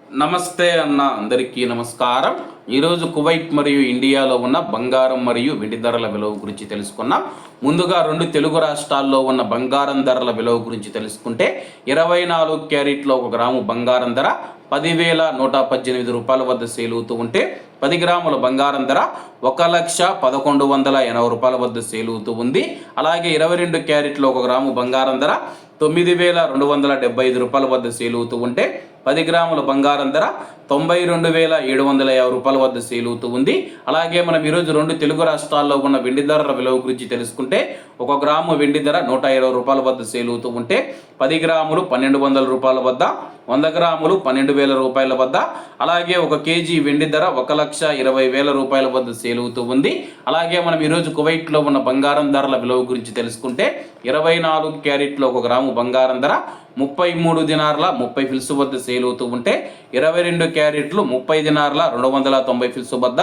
నమస్తే అన్న, అందరికీ నమస్కారం. ఈరోజు కువైట్ మరియు ఇండియాలో ఉన్న బంగారం మరియు వెండి ధరల విలువ గురించి తెలుసుకున్నాం. ముందుగా రెండు తెలుగు రాష్ట్రాల్లో ఉన్న బంగారం ధరల విలువ గురించి తెలుసుకుంటే 24 క్యారెట్లో 1 గ్రాము బంగారం ధర 10,118 రూపాయల వద్ద సేల్ అవుతూ ఉంటే 10 గ్రాముల బంగారం ధర 1,11,80 రూపాయల వద్ద సేల్ అవుతూ ఉంది. అలాగే 22 క్యారెట్లో 1 గ్రాము బంగారం ధర 9,275 రూపాయల వద్ద సేల్ అవుతూ ఉంటే 10 గ్రాముల బంగారం ధర 92,750 రూపాయల వద్ద సేల్ అవుతూ ఉంది. అలాగే మనం ఈరోజు రెండు తెలుగు రాష్ట్రాల్లో ఉన్న వెండి ధరల విలువ గురించి తెలుసుకుంటే 1 గ్రాము వెండి ధర 120 రూపాయల వద్ద సేల్ అవుతూ ఉంటే 10 గ్రాములు 1,200 రూపాయల వద్ద, 100 గ్రాములు 12,000 రూపాయల వద్ద, అలాగే 1 కేజీ వెండి ధర 1,20,000 రూపాయల వద్ద సేల్ అవుతూ ఉంది. అలాగే మనం ఈరోజు కువైట్లో ఉన్న బంగారం ధరల విలువ గురించి తెలుసుకుంటే 24 క్యారెట్లో 1 గ్రాము బంగారం ధర 33 దినార్ల 30 ఫిల్స్ వద్ద సేల్ అవుతూ ఉంటే 22 క్యారెట్లు 30 దినార్ల 290 ఫిల్స్ వద్ద,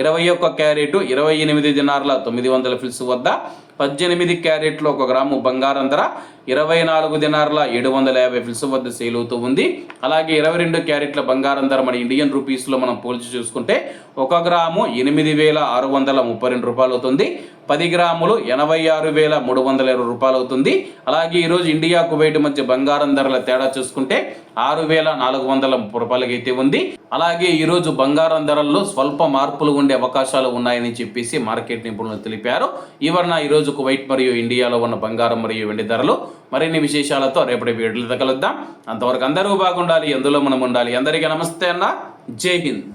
21 క్యారెట్ 28 దినార్ల 900 ఫిల్స్ వద్ద, 18 క్యారెట్లో 1 గ్రాము బంగారం ధర 24 దినార్ల 750 ఫిల్స్ వద్ద సేల్ అవుతూ ఉంది. అలాగే 22 క్యారెట్ల బంగారం ధర మన ఇండియన్ రూపీస్లో మనం పోల్చి చూసుకుంటే 1 గ్రాము 8,632 రూపాయలు అవుతుంది. 10 గ్రాములు 86,320 రూపాయలు అవుతుంది. అలాగే ఈరోజు ఇండియా కువైట్ మధ్య బంగారం ధరల తేడా చూసుకుంటే 6,430 రూపాయలకి అయితే ఉంది. అలాగే ఈరోజు బంగారం ధరల్లో స్వల్ప మార్పులు ఉండే అవకాశాలు ఉన్నాయని చెప్పేసి మార్కెట్ నిపుణులు తెలిపారు. ఇవన్న ఈరోజు కువైట్ మరియు ఇండియాలో ఉన్న బంగారం మరియు వెండి ధరలు. మరిన్ని విశేషాలతో రేపటి వీడియోలో కలుద్దాం. అంతవరకు అందరూ బాగుండాలి, అందులో మనం ఉండాలి. అందరికీ నమస్తే అన్న, జై హింద్.